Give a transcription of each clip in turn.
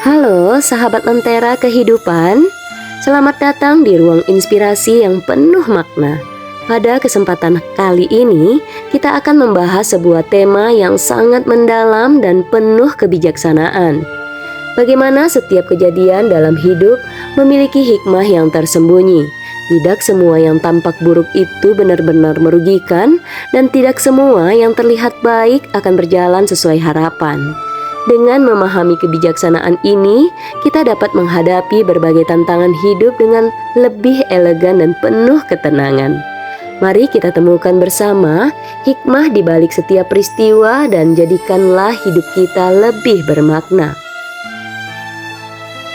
Halo sahabat Lentera Kehidupan, selamat datang di ruang inspirasi yang penuh makna. Pada kesempatan kali ini, kita akan membahas sebuah tema yang sangat mendalam dan penuh kebijaksanaan. Bagaimana setiap kejadian dalam hidup memiliki hikmah yang tersembunyi. Tidak semua yang tampak buruk itu benar-benar merugikan, dan tidak semua yang terlihat baik akan berjalan sesuai harapan. Dengan memahami kebijaksanaan ini, kita dapat menghadapi berbagai tantangan hidup dengan lebih elegan dan penuh ketenangan. Mari kita temukan bersama hikmah di balik setiap peristiwa dan jadikanlah hidup kita lebih bermakna.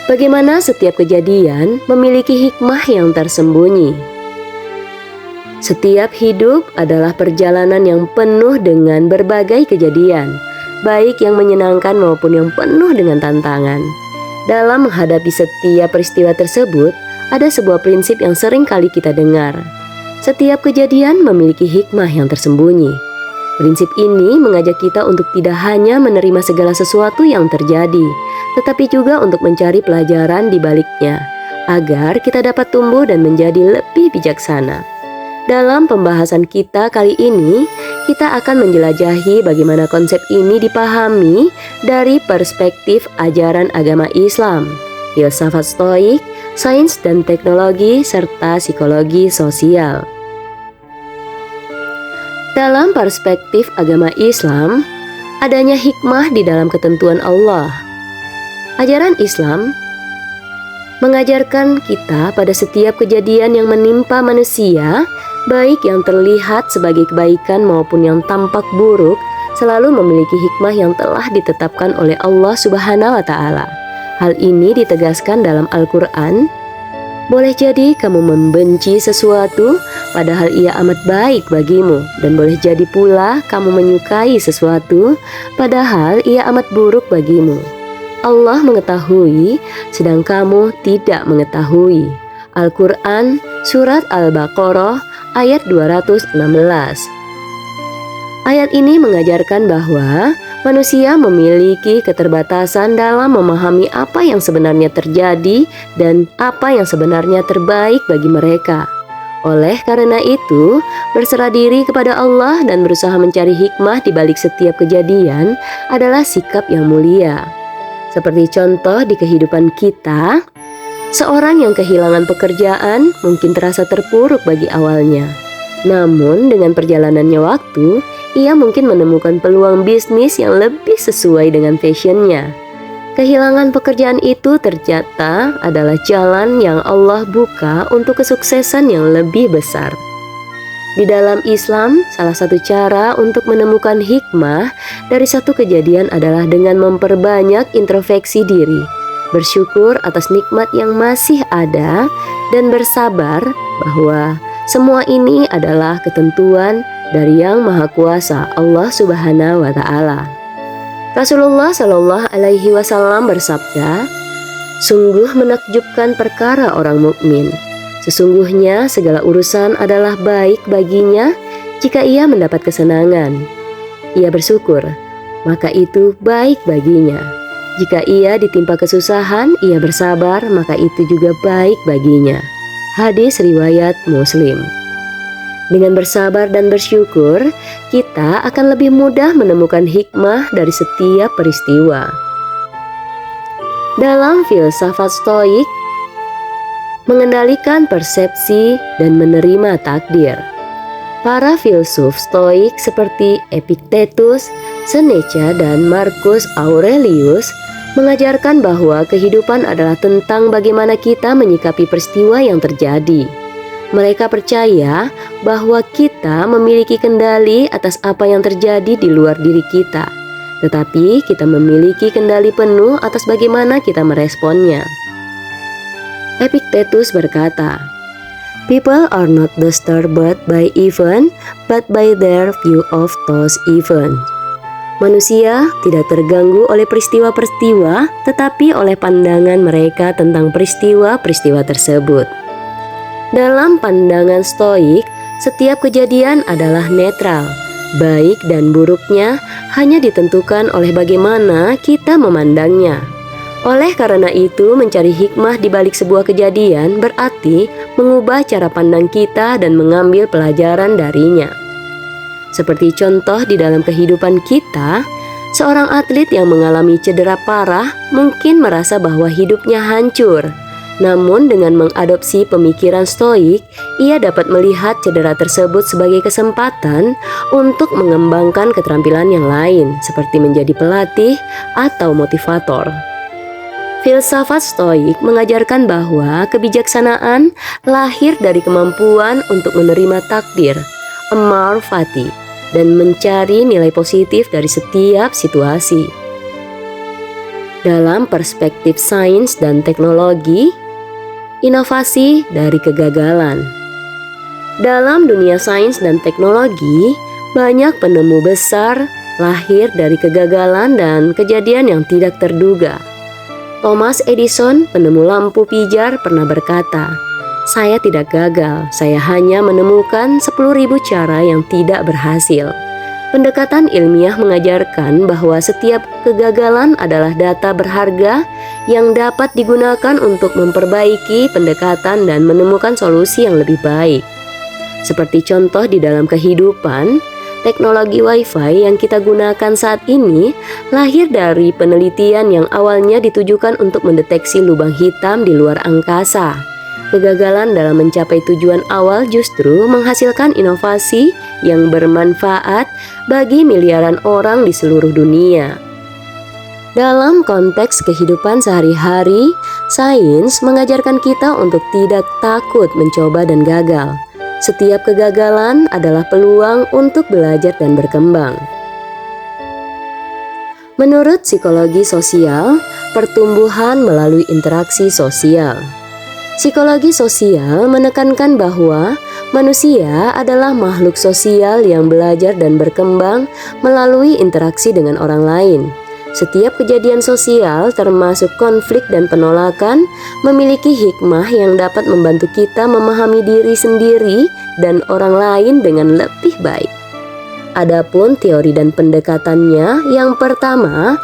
Bagaimana setiap kejadian memiliki hikmah yang tersembunyi. Setiap hidup adalah perjalanan yang penuh dengan berbagai kejadian, baik yang menyenangkan maupun yang penuh dengan tantangan. Dalam menghadapi setiap peristiwa tersebut, ada sebuah prinsip yang sering kali kita dengar. Setiap kejadian memiliki hikmah yang tersembunyi. Prinsip ini mengajak kita untuk tidak hanya menerima segala sesuatu yang terjadi, tetapi juga untuk mencari pelajaran di baliknya, agar kita dapat tumbuh dan menjadi lebih bijaksana. Dalam pembahasan kita kali ini, kita akan menjelajahi bagaimana konsep ini dipahami dari perspektif ajaran agama Islam, filsafat stoik, sains dan teknologi, serta psikologi sosial. Dalam perspektif agama Islam, adanya hikmah di dalam ketentuan Allah. Ajaran Islam mengajarkan kita pada setiap kejadian yang menimpa manusia, baik yang terlihat sebagai kebaikan maupun yang tampak buruk, selalu memiliki hikmah yang telah ditetapkan oleh Allah Subhanahu wa Ta'ala. Hal ini ditegaskan dalam Al-Quran. Boleh jadi kamu membenci sesuatu, padahal ia amat baik bagimu, dan boleh jadi pula kamu menyukai sesuatu, padahal ia amat buruk bagimu. Allah mengetahui, sedang kamu tidak mengetahui. Al-Quran, Surat Al-Baqarah, ayat 216. Ayat ini mengajarkan bahwa manusia memiliki keterbatasan dalam memahami apa yang sebenarnya terjadi dan apa yang sebenarnya terbaik bagi mereka. Oleh karena itu, berserah diri kepada Allah dan berusaha mencari hikmah di balik setiap kejadian adalah sikap yang mulia. Seperti contoh di kehidupan kita, seorang yang kehilangan pekerjaan mungkin terasa terpuruk bagi awalnya. Namun dengan perjalanannya waktu, ia mungkin menemukan peluang bisnis yang lebih sesuai dengan passionnya. Kehilangan pekerjaan itu ternyata adalah jalan yang Allah buka untuk kesuksesan yang lebih besar. Di dalam Islam, salah satu cara untuk menemukan hikmah dari satu kejadian adalah dengan memperbanyak introspeksi diri, bersyukur atas nikmat yang masih ada, dan bersabar bahwa semua ini adalah ketentuan dari Yang Maha Kuasa, Allah Subhanahu wa Ta'ala. Rasulullah Shallallahu Alaihi Wasallam bersabda, "Sungguh menakjubkan perkara orang mukmin. Sesungguhnya segala urusan adalah baik baginya jika ia mendapat kesenangan. Ia bersyukur, maka itu baik baginya. Jika ia ditimpa kesusahan, ia bersabar, maka itu juga baik baginya." Hadis riwayat Muslim. Dengan bersabar dan bersyukur, kita akan lebih mudah menemukan hikmah dari setiap peristiwa. Dalam filsafat stoik, mengendalikan persepsi dan menerima takdir. Para filsuf stoik seperti Epictetus, Seneca, dan Marcus Aurelius mengajarkan bahwa kehidupan adalah tentang bagaimana kita menyikapi peristiwa yang terjadi. Mereka percaya bahwa kita memiliki kendali atas apa yang terjadi di luar diri kita, tetapi kita memiliki kendali penuh atas bagaimana kita meresponnya. Epictetus berkata, "People are not disturbed by events, but by their view of those events." Manusia tidak terganggu oleh peristiwa-peristiwa, tetapi oleh pandangan mereka tentang peristiwa-peristiwa tersebut. Dalam pandangan stoik, setiap kejadian adalah netral. Baik dan buruknya hanya ditentukan oleh bagaimana kita memandangnya. Oleh karena itu, mencari hikmah di balik sebuah kejadian berarti mengubah cara pandang kita dan mengambil pelajaran darinya. Seperti contoh di dalam kehidupan kita, seorang atlet yang mengalami cedera parah mungkin merasa bahwa hidupnya hancur. Namun dengan mengadopsi pemikiran stoik, ia dapat melihat cedera tersebut sebagai kesempatan untuk mengembangkan keterampilan yang lain, seperti menjadi pelatih atau motivator. Filsafat stoik mengajarkan bahwa kebijaksanaan lahir dari kemampuan untuk menerima takdir, amar fati, dan mencari nilai positif dari setiap situasi. Dalam perspektif sains dan teknologi, inovasi dari kegagalan. Dalam dunia sains dan teknologi, banyak penemu besar lahir dari kegagalan dan kejadian yang tidak terduga. Thomas Edison, penemu lampu pijar, pernah berkata, "Saya tidak gagal, saya hanya menemukan 10.000 cara yang tidak berhasil." Pendekatan ilmiah mengajarkan bahwa setiap kegagalan adalah data berharga yang dapat digunakan untuk memperbaiki pendekatan dan menemukan solusi yang lebih baik. Seperti contoh di dalam kehidupan, teknologi Wi-Fi yang kita gunakan saat ini lahir dari penelitian yang awalnya ditujukan untuk mendeteksi lubang hitam di luar angkasa. Kegagalan dalam mencapai tujuan awal justru menghasilkan inovasi yang bermanfaat bagi miliaran orang di seluruh dunia. Dalam konteks kehidupan sehari-hari, sains mengajarkan kita untuk tidak takut mencoba dan gagal. Setiap kegagalan adalah peluang untuk belajar dan berkembang. Menurut psikologi sosial, pertumbuhan melalui interaksi sosial. Psikologi sosial menekankan bahwa manusia adalah makhluk sosial yang belajar dan berkembang melalui interaksi dengan orang lain. Setiap kejadian sosial, termasuk konflik dan penolakan, memiliki hikmah yang dapat membantu kita memahami diri sendiri dan orang lain dengan lebih baik. Adapun teori dan pendekatannya, yang pertama,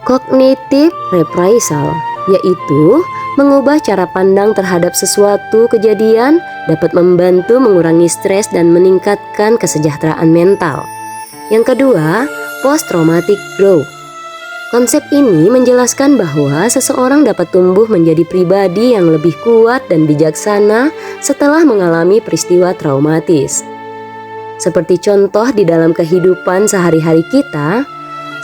cognitive reappraisal, yaitu mengubah cara pandang terhadap sesuatu kejadian dapat membantu mengurangi stres dan meningkatkan kesejahteraan mental. Yang kedua, post-traumatic growth. Konsep ini menjelaskan bahwa seseorang dapat tumbuh menjadi pribadi yang lebih kuat dan bijaksana setelah mengalami peristiwa traumatis. Seperti contoh di dalam kehidupan sehari-hari kita,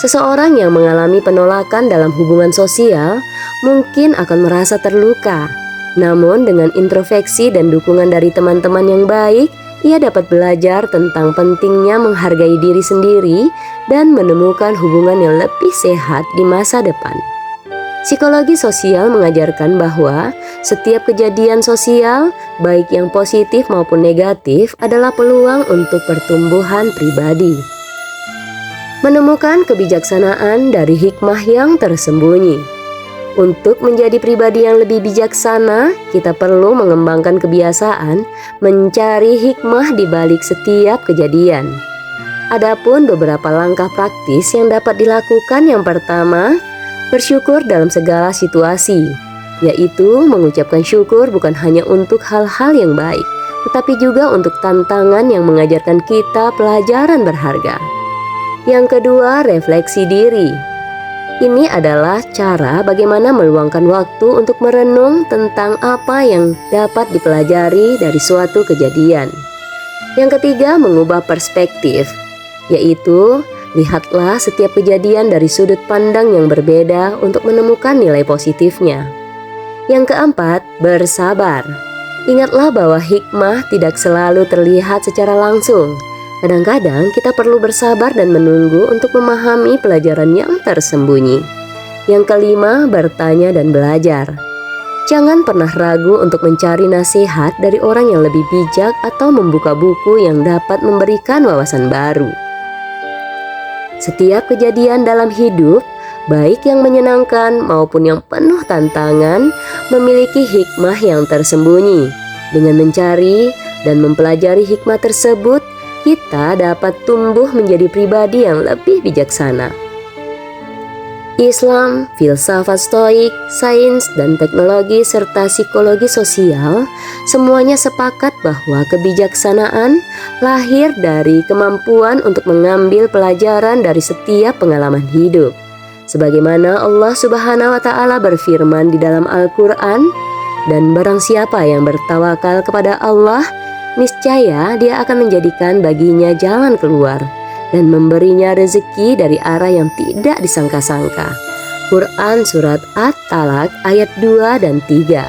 seseorang yang mengalami penolakan dalam hubungan sosial mungkin akan merasa terluka. Namun dengan introspeksi dan dukungan dari teman-teman yang baik, ia dapat belajar tentang pentingnya menghargai diri sendiri dan menemukan hubungan yang lebih sehat di masa depan. Psikologi sosial mengajarkan bahwa setiap kejadian sosial, baik yang positif maupun negatif, adalah peluang untuk pertumbuhan pribadi. Menemukan kebijaksanaan dari hikmah yang tersembunyi. Untuk menjadi pribadi yang lebih bijaksana, kita perlu mengembangkan kebiasaan mencari hikmah di balik setiap kejadian. Adapun beberapa langkah praktis yang dapat dilakukan, yang pertama, bersyukur dalam segala situasi, yaitu mengucapkan syukur bukan hanya untuk hal-hal yang baik, tetapi juga untuk tantangan yang mengajarkan kita pelajaran berharga. Yang kedua, refleksi diri. Ini adalah cara bagaimana meluangkan waktu untuk merenung tentang apa yang dapat dipelajari dari suatu kejadian. Yang ketiga, mengubah perspektif, yaitu lihatlah setiap kejadian dari sudut pandang yang berbeda untuk menemukan nilai positifnya. Yang keempat, bersabar. Ingatlah bahwa hikmah tidak selalu terlihat secara langsung. Kadang-kadang kita perlu bersabar dan menunggu untuk memahami pelajaran yang tersembunyi. Yang kelima, bertanya dan belajar. Jangan pernah ragu untuk mencari nasihat dari orang yang lebih bijak atau membuka buku yang dapat memberikan wawasan baru. Setiap kejadian dalam hidup, baik yang menyenangkan maupun yang penuh tantangan, memiliki hikmah yang tersembunyi. Dengan mencari dan mempelajari hikmah tersebut, kita dapat tumbuh menjadi pribadi yang lebih bijaksana. Islam, filsafat stoik, sains dan teknologi serta psikologi sosial semuanya sepakat bahwa kebijaksanaan lahir dari kemampuan untuk mengambil pelajaran dari setiap pengalaman hidup. Sebagaimana Allah Subhanahu wa taala berfirman di dalam Al-Qur'an, dan barang siapa yang bertawakal kepada Allah, niscaya Dia akan menjadikan baginya jalan keluar dan memberinya rezeki dari arah yang tidak disangka-sangka. Quran Surat At-Talaq ayat 2 dan 3.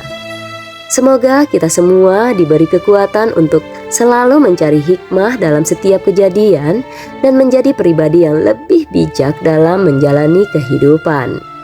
Semoga kita semua diberi kekuatan untuk selalu mencari hikmah dalam setiap kejadian dan menjadi pribadi yang lebih bijak dalam menjalani kehidupan.